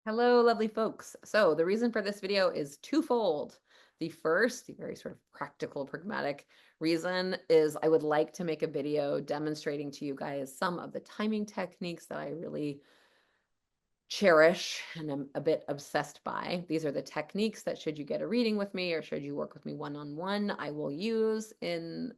Hello, lovely folks. So the reason for this video is twofold. The first, the very sort of practical, pragmatic reason is I would like to make a video demonstrating to you guys some of the timing techniques that I really cherish and I'm a bit obsessed by. These are the techniques that should you get a reading with me or should you work with me one-on-one, I will use in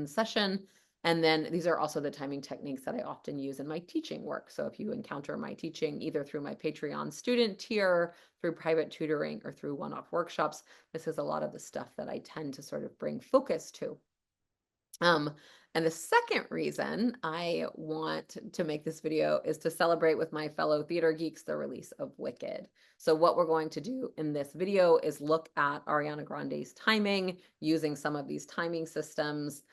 session. And then these are also the timing techniques that I often use in my teaching work. So if you encounter my teaching either through my Patreon student tier, through private tutoring, or through one-off workshops, this is a lot of the stuff that I tend to sort of bring focus to. And the second reason I want to make this video is to celebrate with my fellow theater geeks the release of Wicked. So what we're going to do in this video is look at Ariana Grande's timing using some of these timing systems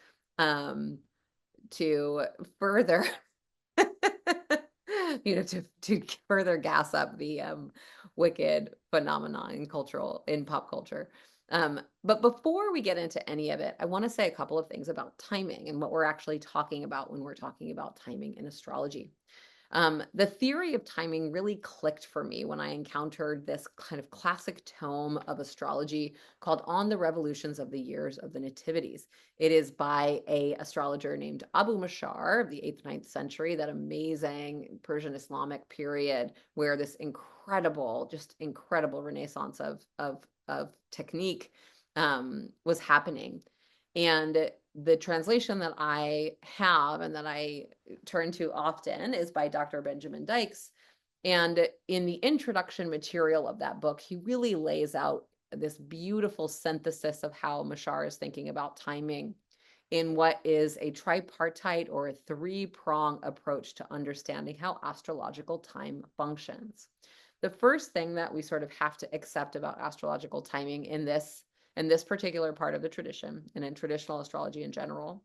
to further to further gas up the Wicked phenomenon in pop culture. But before we get into any of it, I want to say a couple of things about timing and what we're actually talking about when we're talking about timing in astrology. The theory of timing really clicked for me when I encountered this kind of classic tome of astrology called On the Revolutions of the Years of the Nativities. It is by an astrologer named Abu Mashar of the 8th, 9th century, that amazing Persian Islamic period where this incredible, just incredible renaissance of technique was happening. And the translation that I have and that I turn to often is by Dr. Benjamin Dykes. And in the introduction material of that book, he really lays out this beautiful synthesis of how Mashar is thinking about timing in what is a tripartite or a three-prong approach to understanding how astrological time functions. The first thing that we sort of have to accept about astrological timing in this particular part of the tradition and in traditional astrology in general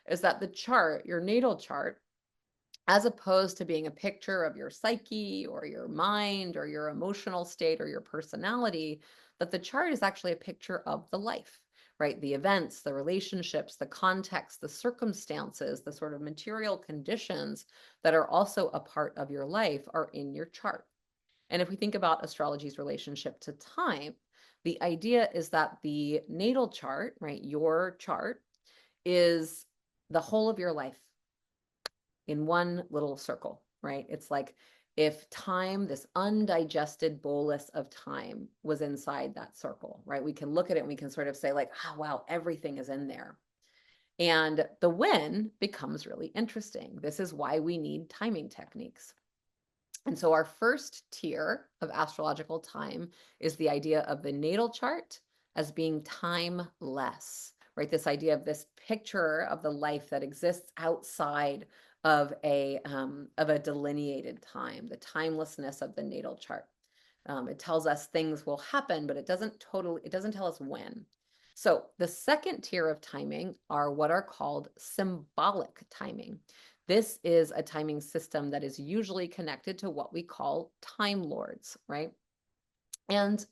is that the chart, your natal chart, as opposed to being a picture of your psyche or your mind or your emotional state or your personality, that the chart is actually a picture of the life, right? The events, the relationships, the context, the circumstances, the sort of material conditions that are also a part of your life are in your chart. And if we think about astrology's relationship to time, the idea is that the natal chart, right, your chart, is the whole of your life in one little circle, right? It's like if time, this undigested bolus of time, was inside that circle, right? We can look at it and we can sort of say, like, oh, wow, everything is in there. And the when becomes really interesting. This is why we need timing techniques. And so our first tier of astrological time is the idea of the natal chart as being timeless, right? This idea of this picture of the life that exists outside of a delineated time, the timelessness of the natal chart. It tells us things will happen, but it doesn't tell us when. So the second tier of timing are what are called symbolic timing. This is a timing system that is usually connected to what we call time lords, right? And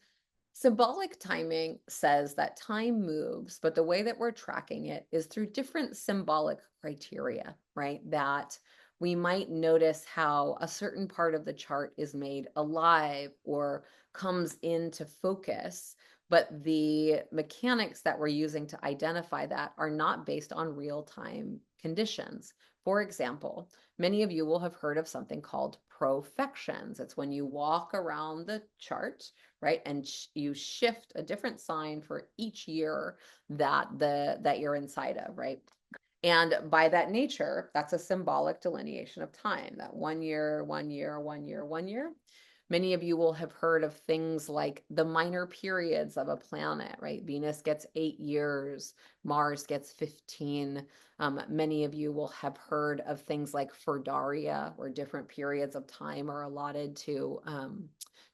symbolic timing says that time moves, but the way that we're tracking it is through different symbolic criteria, right? That we might notice how a certain part of the chart is made alive or comes into focus, but the mechanics that we're using to identify that are not based on real-time conditions. For example, many of you will have heard of something called profections. It's when you walk around the chart, right, and you shift a different sign for each year that you're inside of, right? And by that nature, that's a symbolic delineation of time, that 1 year, 1 year, 1 year, 1 year. Many of you will have heard of things like the minor periods of a planet, right? Venus gets 8 years, Mars gets 15. Many of you will have heard of things like Ferdaria, where different periods of time are allotted to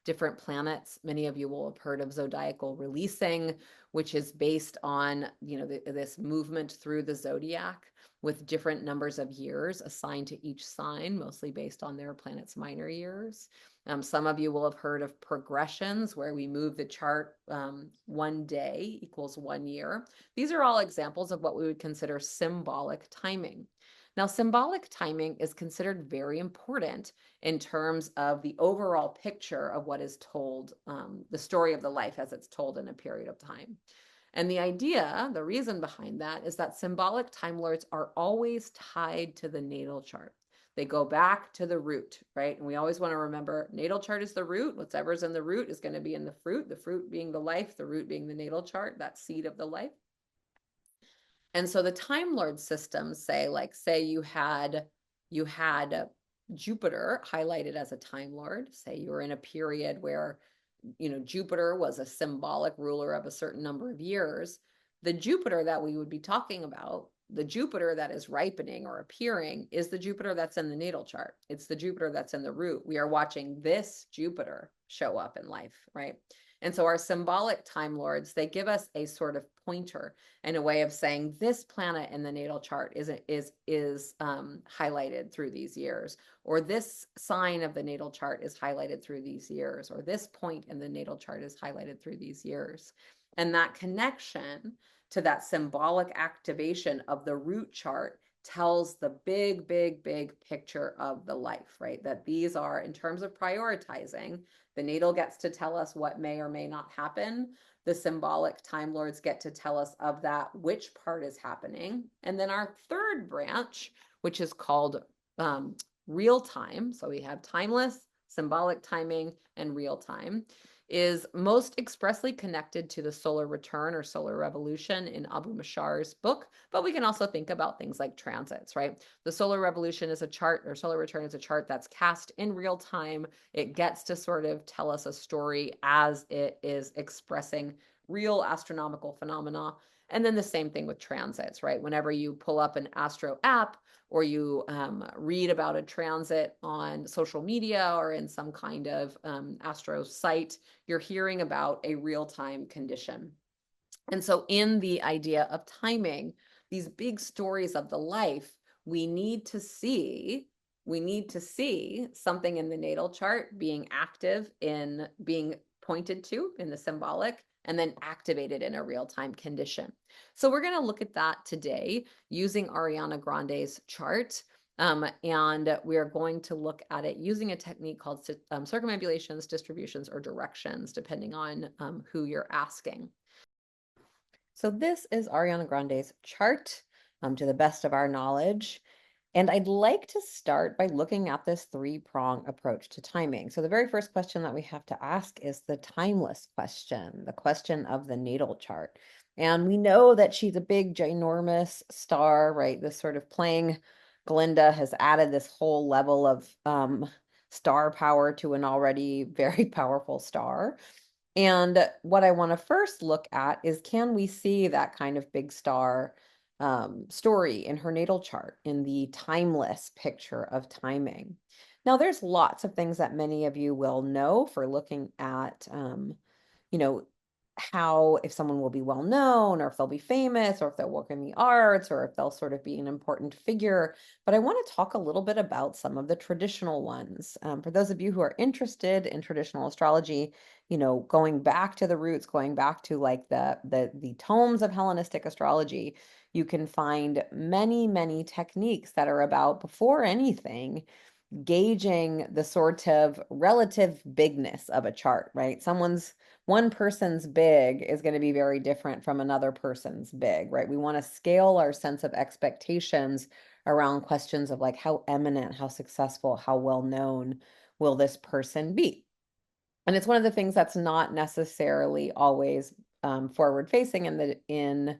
different planets. Many of you will have heard of zodiacal releasing, which is based on, this movement through the zodiac with different numbers of years assigned to each sign, mostly based on their planet's minor years. Some of you will have heard of progressions where we move the chart 1 day equals 1 year. These are all examples of what we would consider symbolic timing. Now, symbolic timing is considered very important in terms of the overall picture of what is told, the story of the life as it's told in a period of time. And the idea, the reason behind that is that symbolic time lords are always tied to the natal chart. They go back to the root, right? And we always want to remember natal chart is the root. Whatever's in the root is going to be in the fruit being the life, the root being the natal chart, that seed of the life. And so the Time Lord systems say, like, say you had Jupiter highlighted as a Time Lord. Say you were in a period where, Jupiter was a symbolic ruler of a certain number of years. The Jupiter that we would be talking about, the Jupiter that is ripening or appearing, is the Jupiter that's in the natal chart. It's the Jupiter that's in the root. We are watching this Jupiter show up in life, right? And so our symbolic Time Lords, they give us a sort of pointer and a way of saying this planet in the natal chart is highlighted through these years, or this sign of the natal chart is highlighted through these years, or this point in the natal chart is highlighted through these years. And that connection to that symbolic activation of the root chart tells the big, big, big picture of the life, right? That these are, in terms of prioritizing, the natal gets to tell us what may or may not happen. The symbolic Time Lords get to tell us of that, which part is happening. And then our third branch, which is called real time. So we have timeless, symbolic timing, and real time, is most expressly connected to the solar return or solar revolution in Abu Mashar's book, but we can also think about things like transits, right? The solar revolution is a chart, or solar return is a chart that's cast in real time. It gets to sort of tell us a story as it is expressing real astronomical phenomena. And then the same thing with transits, right? Whenever you pull up an astro app, or you read about a transit on social media or in some kind of astro site, you're hearing about a real-time condition. And so in the idea of timing, these big stories of the life, we need to see something in the natal chart being active, in being pointed to in the symbolic, and then activated in a real-time condition. So we're going to look at that today using Ariana Grande's chart. And we are going to look at it using a technique called circumambulations, distributions, or directions, depending on who you're asking. So this is Ariana Grande's chart, to the best of our knowledge. And I'd like to start by looking at this three-prong approach to timing. So the very first question that we have to ask is the timeless question, the question of the natal chart. And we know that she's a big, ginormous star, right? This sort of playing Glinda has added this whole level of star power to an already very powerful star. And what I want to first look at is, can we see that kind of big star story in her natal chart, in the timeless picture of timing? Now, there's lots of things that many of you will know for looking at, you know, how, if someone will be well known, or if they'll be famous, or if they'll work in the arts, or if they'll sort of be an important figure. But I want to talk a little bit about some of the traditional ones. For those of you who are interested in traditional astrology, going back to the roots, going back to like the tomes of Hellenistic astrology, you can find many, many techniques that are about, before anything, gauging the sort of relative bigness of a chart, right? One person's big is going to be very different from another person's big, right? We want to scale our sense of expectations around questions of like, how eminent, how successful, how well known will this person be? And it's one of the things that's not necessarily always forward facing in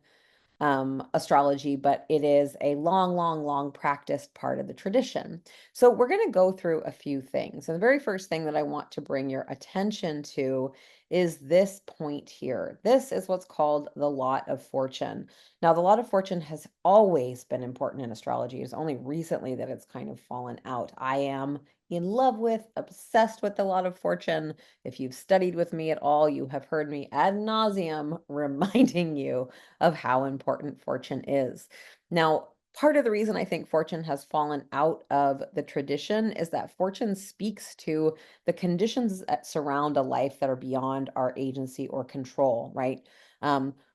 astrology, but it is a long, long, long practiced part of the tradition. So we're going to go through a few things. And the very first thing that I want to bring your attention to is this point here. This is what's called the lot of fortune. Now, the lot of fortune has always been important in astrology. It's only recently that it's kind of fallen out. I am in love with, obsessed with the lot of fortune. If you've studied with me at all, you have heard me ad nauseum reminding you of how important fortune is. Now, part of the reason I think fortune has fallen out of the tradition is that fortune speaks to the conditions that surround a life that are beyond our agency or control, right?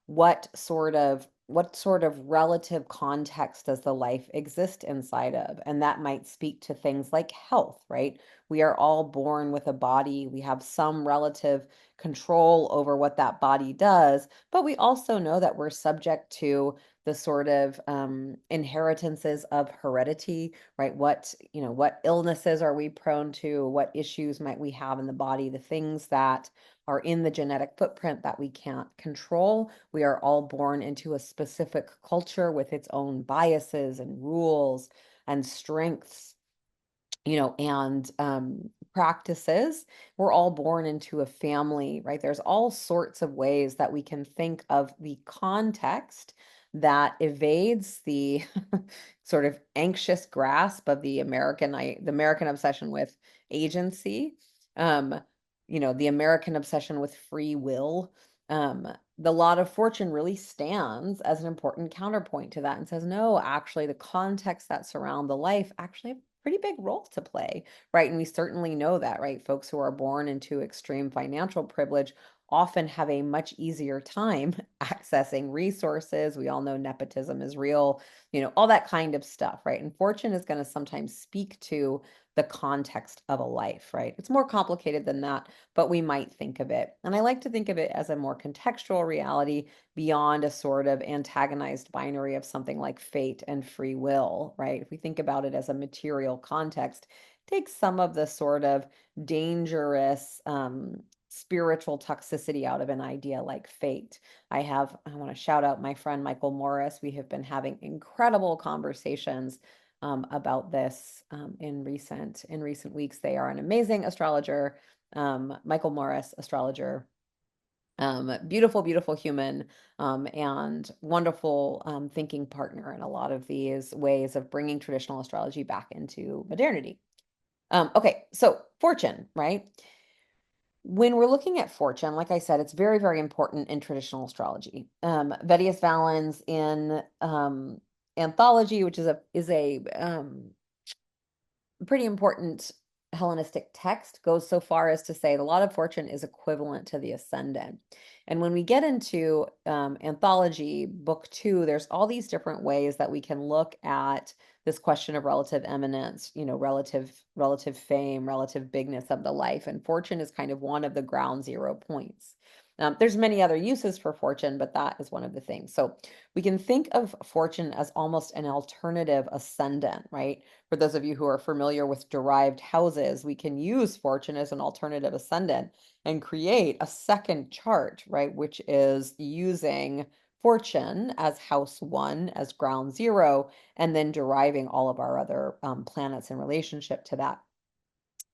What sort of what sort of relative context does the life exist inside of? And that might speak to things like health, right? We are all born with a body. We have some relative control over what that body does, but we also know that we're subject to the sort of inheritances of heredity, right? What illnesses are we prone to? What issues might we have in the body? The things that are in the genetic footprint that we can't control. We are all born into a specific culture with its own biases and rules and strengths, and practices. We're all born into a family, right? There's all sorts of ways that we can think of the context that evades the sort of anxious grasp of the American obsession with agency, um, the American obsession with free will. The Lot of Fortune really stands as an important counterpoint to that and says, no, actually, the context that surround the life actually have pretty big role to play, right? And we certainly know that, right? Folks who are born into extreme financial privilege often have a much easier time accessing resources. We all know nepotism is real, all that kind of stuff, right? And fortune is going to sometimes speak to the context of a life, right? It's more complicated than that, but we might think of it. And I like to think of it as a more contextual reality beyond a sort of antagonized binary of something like fate and free will, right? If we think about it as a material context, take some of the sort of dangerous spiritual toxicity out of an idea like fate. I want to shout out my friend Michael Morris. We have been having incredible conversations about this in recent weeks. They are an amazing astrologer, Michael Morris, astrologer, beautiful, beautiful human, and wonderful thinking partner in a lot of these ways of bringing traditional astrology back into modernity. Okay, so fortune, right? When we're looking at fortune, like I said, it's very, very important in traditional astrology. Vedius Valens in Anthology, which is a pretty important Hellenistic text, goes so far as to say the lot of fortune is equivalent to the ascendant. And when we get into Anthology, book 2, there's all these different ways that we can look at this question of relative eminence, relative fame, relative bigness of the life. And fortune is kind of one of the ground zero points. There's many other uses for fortune, but that is one of the things. So we can think of fortune as almost an alternative ascendant, right? For those of you who are familiar with derived houses, we can use fortune as an alternative ascendant and create a second chart, right? Which is using fortune as house 1, as ground 0, and then deriving all of our other planets in relationship to that.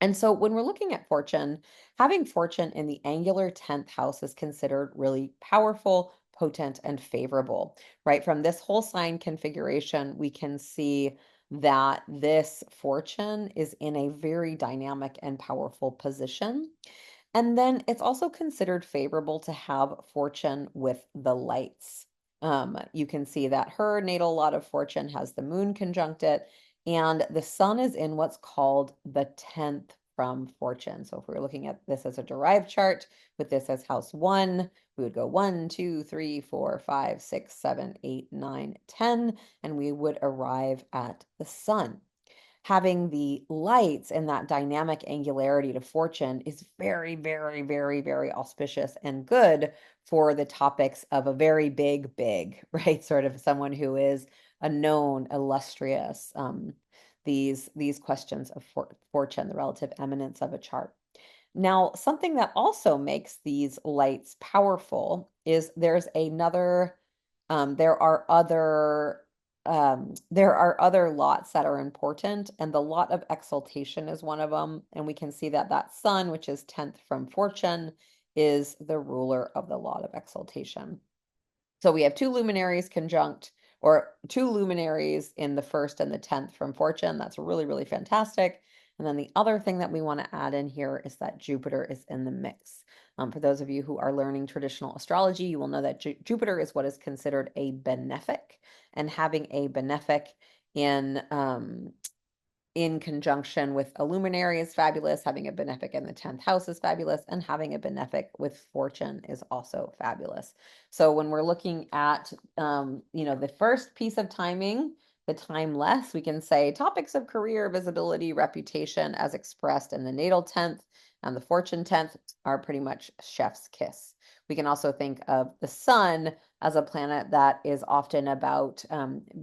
And so when we're looking at fortune, having fortune in the angular 10th house is considered really powerful, potent, and favorable, right? From this whole sign configuration, we can see that this fortune is in a very dynamic and powerful position. And then it's also considered favorable to have fortune with the lights. You can see that her natal lot of fortune has the moon conjunct it, and the sun is in what's called the 10th from fortune. So if we were looking at this as a derived chart with this as house 1, we would go 1, 2, 3, 4, 5, 6, 7, 8, 9, 10, and we would arrive at the sun. Having the lights and that dynamic angularity to fortune is very, very, very, very auspicious and good for the topics of a very big, right? Sort of someone who is a known, illustrious, these questions of fortune, the relative eminence of a chart. Now, something that also makes these lights powerful is there are other lots that are important, and the lot of exaltation is one of them. And we can see that that sun, which is 10th from fortune, is the ruler of the lot of exaltation. So we have two luminaries conjunct, or two luminaries in the first and the 10th from fortune. That's really, really fantastic. And then the other thing that we want to add in here is that Jupiter is in the mix. For those of you who are learning traditional astrology, you will know that Jupiter is what is considered a benefic, and having a benefic in in conjunction with a luminary is fabulous. Having a benefic in the 10th house is fabulous. And having a benefic with fortune is also fabulous. So when we're looking at, the first piece of timing, the timeless, we can say topics of career, visibility, reputation as expressed in the natal 10th and the fortune 10th are pretty much chef's kiss. We can also think of the sun as a planet that is often about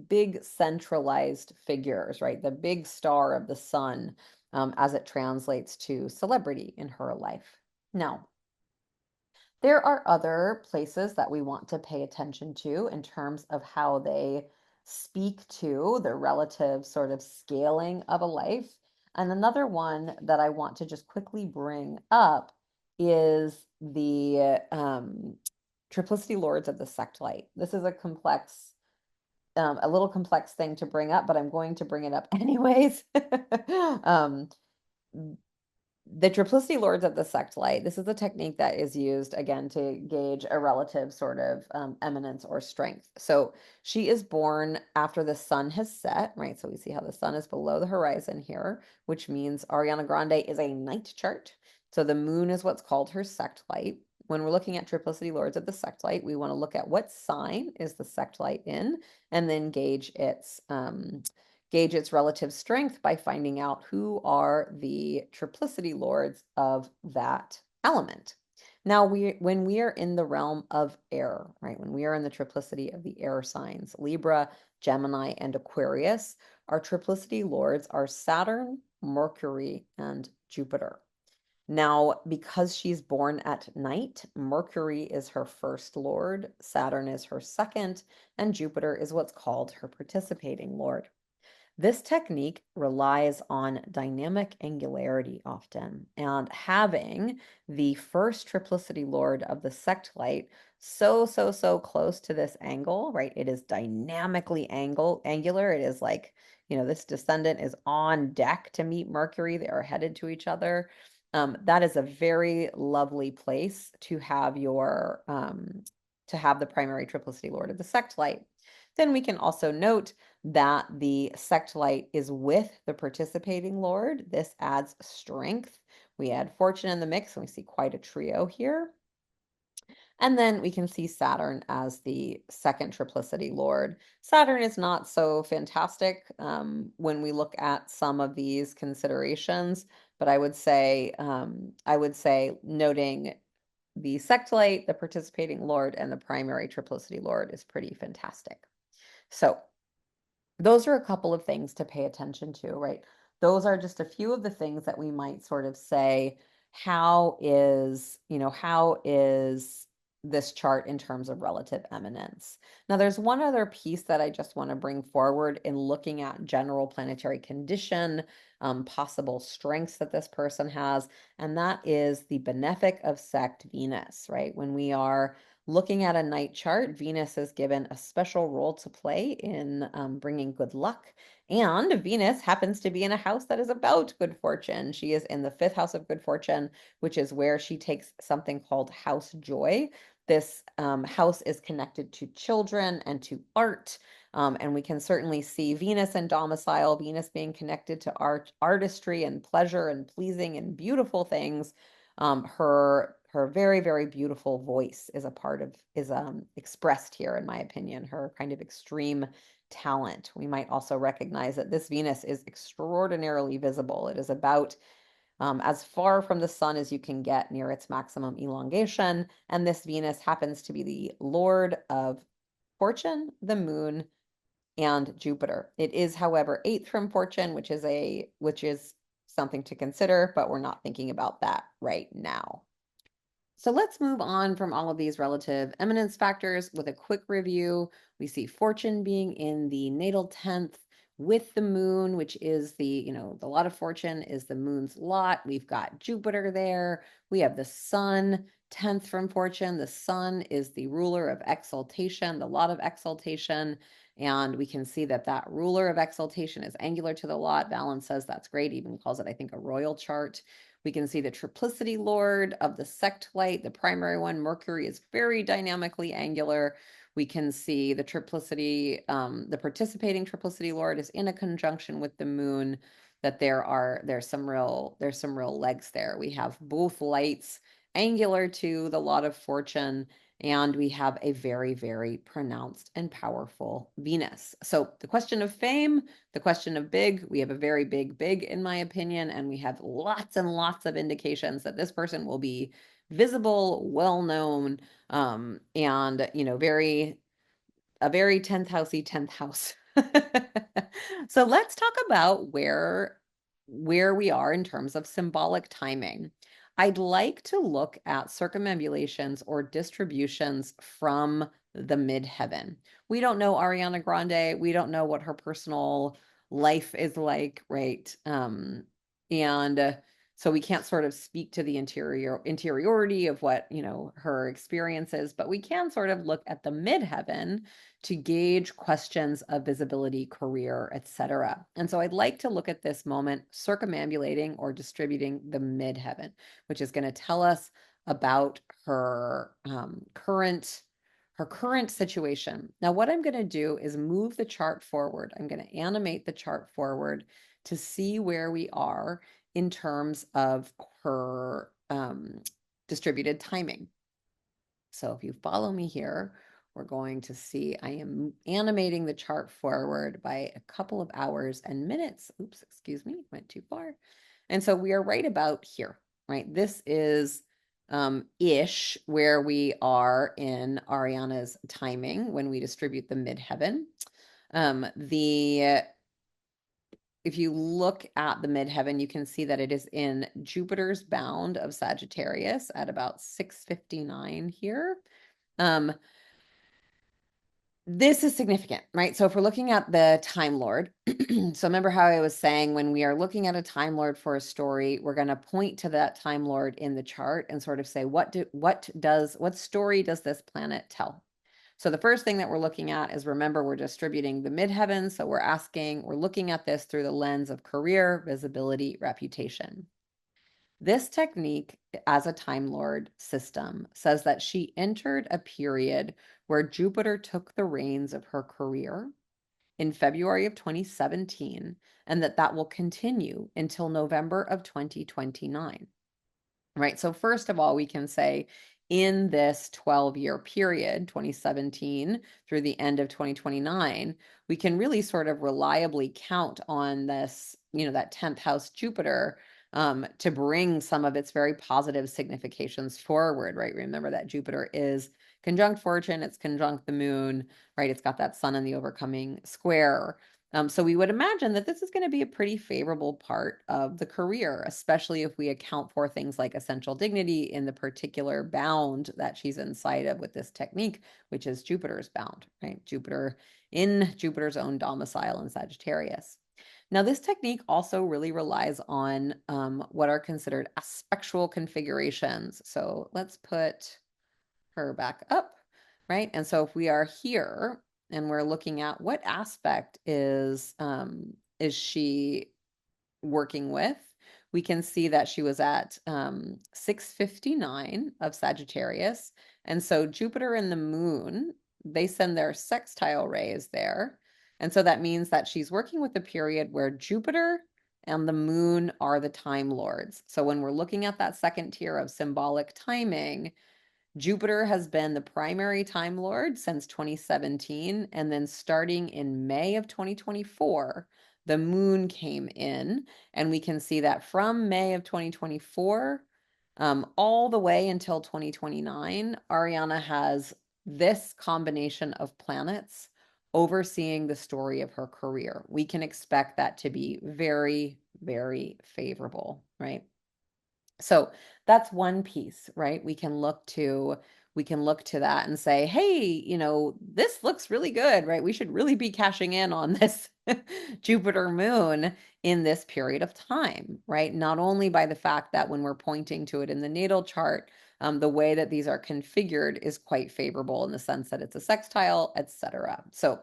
big centralized figures, right? The big star of the sun as it translates to celebrity in her life. Now, there are other places that we want to pay attention to in terms of how they speak to the relative sort of scaling of a life. And another one that I want to just quickly bring up is the triplicity lords of the sect light. This is a little complex thing to bring up, but I'm going to bring it up anyways. um, the triplicity lords of the sect light, this is a technique that is used again to gauge a relative sort of eminence or strength. So she is born after the sun has set, right? So we see how the sun is below the horizon here, which means Ariana Grande is a night chart. So the moon is what's called her sect light. When we're looking at triplicity lords of the sect light, we want to look at what sign is the sect light in, and then gauge its relative strength by finding out who are the triplicity lords of that element. Now, when we are in the realm of air, right, when we are in the triplicity of the air signs, Libra, Gemini, and Aquarius, our triplicity lords are Saturn, Mercury, and Jupiter. Now, because she's born at night, Mercury is her first lord, Saturn is her second, and Jupiter is what's called her participating lord. This technique relies on dynamic angularity often, and having the first triplicity lord of the sect light so close to this angle, right? It is dynamically angular. It is like, this descendant is on deck to meet Mercury. They are headed to each other. That is a very lovely place to have to have the primary triplicity lord of the sect light. Then we can also note that the sect light is with the participating lord. This adds strength. We add fortune in the mix, and we see quite a trio here. And then we can see Saturn as the second triplicity lord. Saturn is not so fantastic when we look at some of these considerations, but I would say noting the sect light, the participating lord, and the primary triplicity lord is pretty fantastic. So those are a couple of things to pay attention to, right? Those are just a few of the things that we might sort of say, how is this chart in terms of relative eminence? Now, there's one other piece that I just want to bring forward in looking at general planetary condition, possible strengths that this person has, and that is the benefic of sect Venus, right? When we are looking at a night chart, Venus is given a special role to play in bringing good luck. And Venus happens to be in a house that is about good fortune. She is in the fifth house of good fortune, which is where she takes something called house joy. This house is connected to children and to art. And we can certainly see Venus and domicile, Venus being connected to art, artistry and pleasure and pleasing and beautiful things. Her very beautiful voice is expressed here, in my opinion, her kind of extreme talent. We might also recognize that this Venus is extraordinarily visible. It is about as far from the sun as you can get near its maximum elongation, and this Venus happens to be the lord of fortune, the moon, and Jupiter. It is, however, eighth from fortune, which is something to consider, but we're not thinking about that right now. So let's move on from all of these relative eminence factors with a quick review. We see fortune being in the natal 10th with the moon, which is the lot of fortune is the moon's lot. We've got Jupiter there. We have the sun, 10th from fortune. The sun is the ruler of exaltation, the lot of exaltation. And we can see that that ruler of exaltation is angular to the lot. Valens says that's great, even calls it, I think, a royal chart. We can see the triplicity lord of the sect light, the primary one. Mercury is very dynamically angular. We can see the participating triplicity lord is in a conjunction with the moon. that there's some real legs there. We have both lights angular to the lot of fortune, and we have a very, very pronounced and powerful Venus. So the question of fame, the question of big, we have a very big in my opinion, and we have lots and lots of indications that this person will be visible, well known, and a very 10th housey 10th house. So let's talk about where we are in terms of symbolic timing. I'd like to look at circumambulations or distributions from the midheaven. We don't know Ariana Grande. We don't know what her personal life is like, right? And so we can't sort of speak to the interiority of what, her experience is, but we can sort of look at the midheaven to gauge questions of visibility, career, etc. And so I'd like to look at this moment circumambulating or distributing the midheaven, which is going to tell us about her current situation. Now, what I'm going to do is move the chart forward. I'm going to animate the chart forward to see where we are in terms of her distributed timing. So if you follow me here, we're going to see I am animating the chart forward by a couple of hours and minutes. Oops, excuse me, went too far. And so we are right about here, right? This is ish where we are in Ariana's timing when we distribute the midheaven. If you look at the midheaven, you can see that it is in Jupiter's bound of Sagittarius at about 6:59 here. This is significant, right? So if we're looking at the Time Lord, so remember how I was saying when we are looking at a Time Lord for a story, we're going to point to that Time Lord in the chart and sort of say, what story does this planet tell? So the first thing that we're looking at is, remember, we're distributing the midheaven. So we're looking at this through the lens of career, visibility, reputation. This technique as a Time Lord system says that she entered a period where Jupiter took the reins of her career in February of 2017, and that will continue until November of 2029. Right. So first of all, we can say in this 12-year period, 2017 through the end of 2029, we can really sort of reliably count on this, that 10th house Jupiter to bring some of its very positive significations forward, right? Remember that Jupiter is conjunct fortune, it's conjunct the moon, right? It's got that sun in the overcoming square. So we would imagine that this is going to be a pretty favorable part of the career, especially if we account for things like essential dignity in the particular bound that she's inside of with this technique, which is Jupiter's bound, right? Jupiter in Jupiter's own domicile in Sagittarius. Now, this technique also really relies on what are considered aspectual configurations. So let's put her back up, right? And so if we are here and we're looking at what aspect is she working with, we can see that she was at 6:59 of Sagittarius. And so Jupiter and the moon, they send their sextile rays there. And so that means that she's working with a period where Jupiter and the moon are the time lords. So when we're looking at that second tier of symbolic timing, Jupiter has been the primary Time Lord since 2017, and then starting in May of 2024, the moon came in, and we can see that from May of 2024 all the way until 2029, Ariana has this combination of planets overseeing the story of her career. We can expect that to be very, very favorable, right? So that's one piece, right? We can look to that and say, hey, this looks really good, right? We should really be cashing in on this Jupiter moon in this period of time, right? Not only by the fact that when we're pointing to it in the natal chart, the way that these are configured is quite favorable in the sense that it's a sextile, etc. So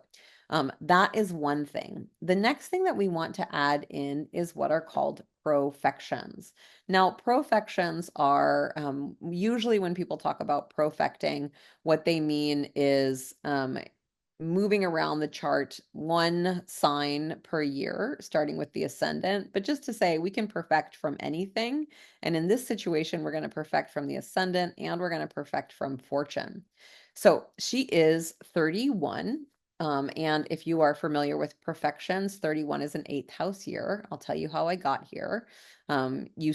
that is one thing. The next thing that we want to add in is what are called profections. Now, profections are usually when people talk about profecting, what they mean is moving around the chart one sign per year, starting with the ascendant, but just to say we can perfect from anything. And in this situation, we're going to perfect from the ascendant and we're going to perfect from fortune. So she is 31. And if you are familiar with perfections, 31 is an eighth house year. I'll tell you how I got here. If you're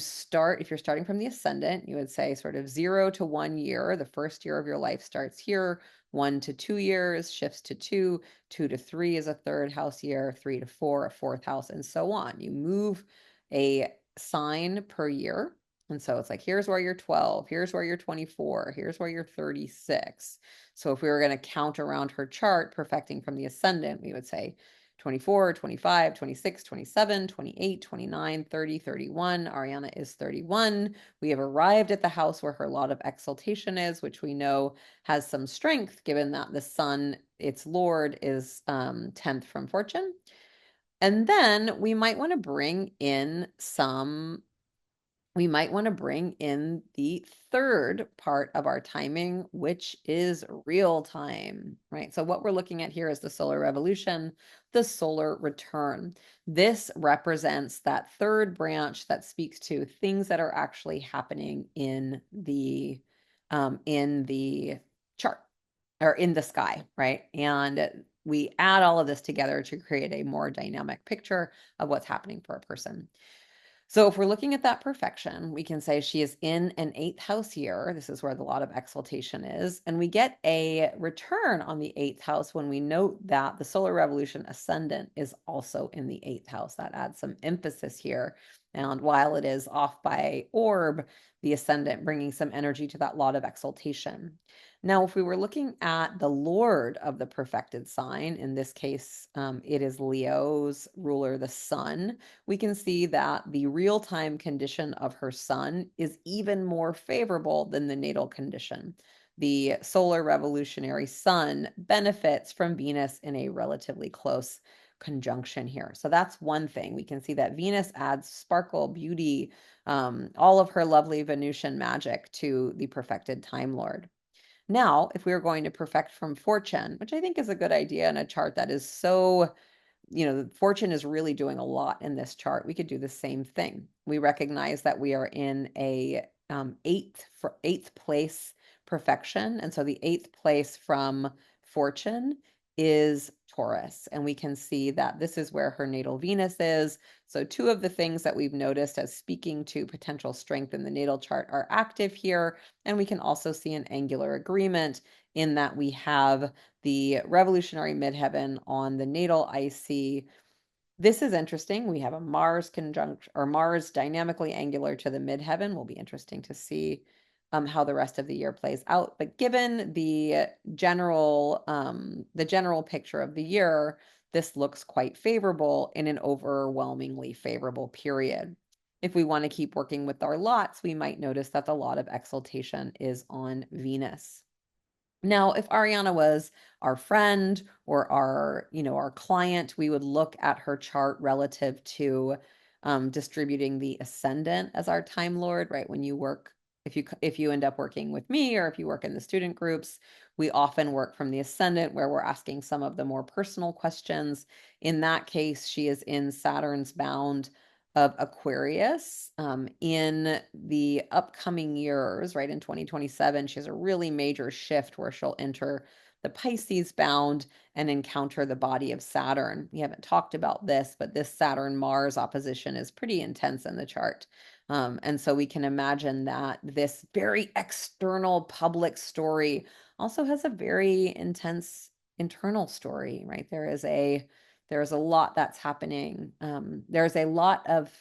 starting from the ascendant, you would say sort of 0 to 1 year. The first year of your life starts here. 1 to 2 years shifts to 2, 2 to 3 is a third house year, 3 to 4, a fourth house, and so on. You move a sign per year. And so it's like, here's where you're 12, here's where you're 24, here's where you're 36. So if we were going to count around her chart, perfecting from the ascendant, we would say 24, 25, 26, 27, 28, 29, 30, 31. Ariana is 31. We have arrived at the house where her lot of exaltation is, which we know has some strength given that the sun, its lord, is 10th from fortune. And then we might want to bring in the third part of our timing, which is real time, right? So what we're looking at here is the solar revolution, the solar return. This represents that third branch that speaks to things that are actually happening in the chart or in the sky, right? And we add all of this together to create a more dynamic picture of what's happening for a person. So if we're looking at that perfection, we can say she is in an eighth house year. This is where the lot of exaltation is. And we get a return on the eighth house when we note that the solar revolution ascendant is also in the eighth house. That adds some emphasis here. And while it is off by orb, the ascendant bringing some energy to that lot of exaltation. Now, if we were looking at the Lord of the perfected sign, in this case, it is Leo's ruler, the sun, we can see that the real-time condition of her sun is even more favorable than the natal condition. The solar revolutionary sun benefits from Venus in a relatively close conjunction here. So that's one thing. We can see that Venus adds sparkle, beauty, all of her lovely Venusian magic to the perfected Time Lord. Now, if we were going to perfect from fortune, which I think is a good idea in a chart that is so, fortune is really doing a lot in this chart, we could do the same thing. We recognize that we are in a eighth place perfection. And so the eighth place from fortune is Taurus. And we can see that this is where her natal Venus is. So two of the things that we've noticed as speaking to potential strength in the natal chart are active here. And we can also see an angular agreement in that we have the revolutionary midheaven on the natal IC. This is interesting. We have a Mars conjunction or Mars dynamically angular to the midheaven. Will be interesting to see how the rest of the year plays out. But given the general picture of the year, this looks quite favorable in an overwhelmingly favorable period. If we want to keep working with our lots, we might notice that the lot of exaltation is on Venus. Now, if Ariana was our friend or our client, we would look at her chart relative to distributing the ascendant as our time lord, right? If you end up working with me or if you work in the student groups, we often work from the ascendant where we're asking some of the more personal questions. In that case, she is in Saturn's bound of Aquarius in the upcoming years, right? In 2027, she has a really major shift where she'll enter the Pisces bound and encounter the body of Saturn. We haven't talked about this, but this Saturn-Mars opposition is pretty intense in the chart. And so we can imagine that this very external public story also has a very intense internal story, right? There's a lot that's happening. There's a lot of,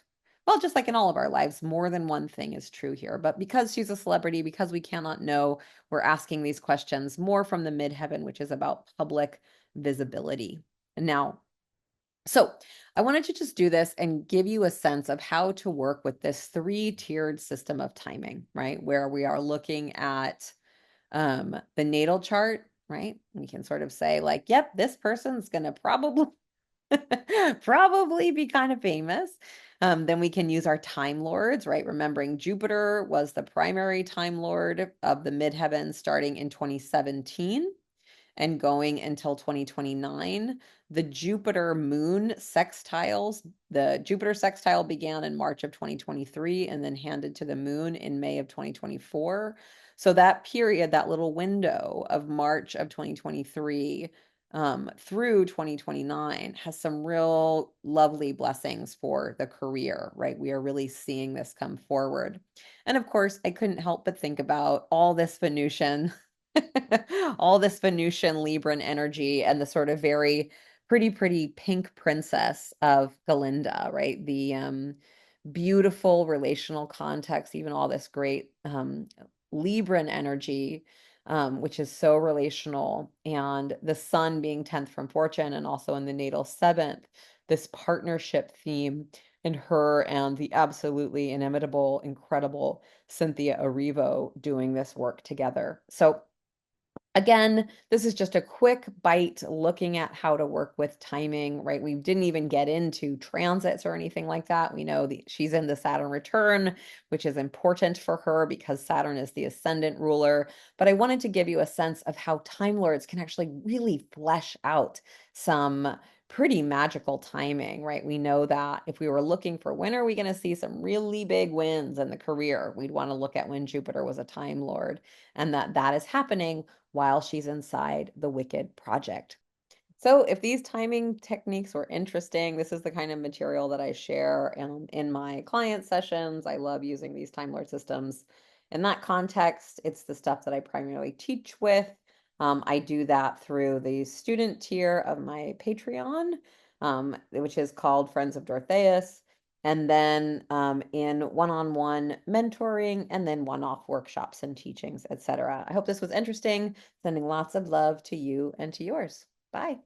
well, just like in all of our lives, more than one thing is true here. But because she's a celebrity, because we cannot know, we're asking these questions more from the midheaven, which is about public visibility. Now, so I wanted to just do this and give you a sense of how to work with this three-tiered system of timing, right? Where we are looking at the natal chart, right? We can sort of say like, yep, this person's going to probably probably be kind of famous. Then we can use our time lords, right? Remembering Jupiter was the primary time lord of the midheaven starting in 2017. and going until 2029. The Jupiter moon sextiles, the Jupiter sextile began in March of 2023 and then handed to the moon in May of 2024. So that period, that little window of March of 2023 through 2029 has some real lovely blessings for the career, right? We are really seeing this come forward. And of course, I couldn't help but think about all this Venusian, all this Venusian Libran energy and the sort of very pretty pink princess of Galinda, right? The beautiful relational context, even all this great Libran energy, which is so relational, and the sun being 10th from fortune and also in the natal 7th, this partnership theme in her and the absolutely inimitable, incredible Cynthia Erivo doing this work together. So again, this is just a quick bite looking at how to work with timing, right? We didn't even get into transits or anything like that. We know she's in the Saturn return, which is important for her because Saturn is the ascendant ruler. But I wanted to give you a sense of how Time Lords can actually really flesh out some pretty magical timing, right? We know that if we were looking for when are we going to see some really big wins in the career, we'd want to look at when Jupiter was a Time Lord, and that is happening while she's inside the Wicked project. So if these timing techniques were interesting, this is the kind of material that I share in my client sessions. I love using these Time Lord systems. In that context, it's the stuff that I primarily teach with. I do that through the student tier of my Patreon, which is called Friends of Dorotheus, and then in one-on-one mentoring, and then one-off workshops and teachings, etc. I hope this was interesting. Sending lots of love to you and to yours. Bye.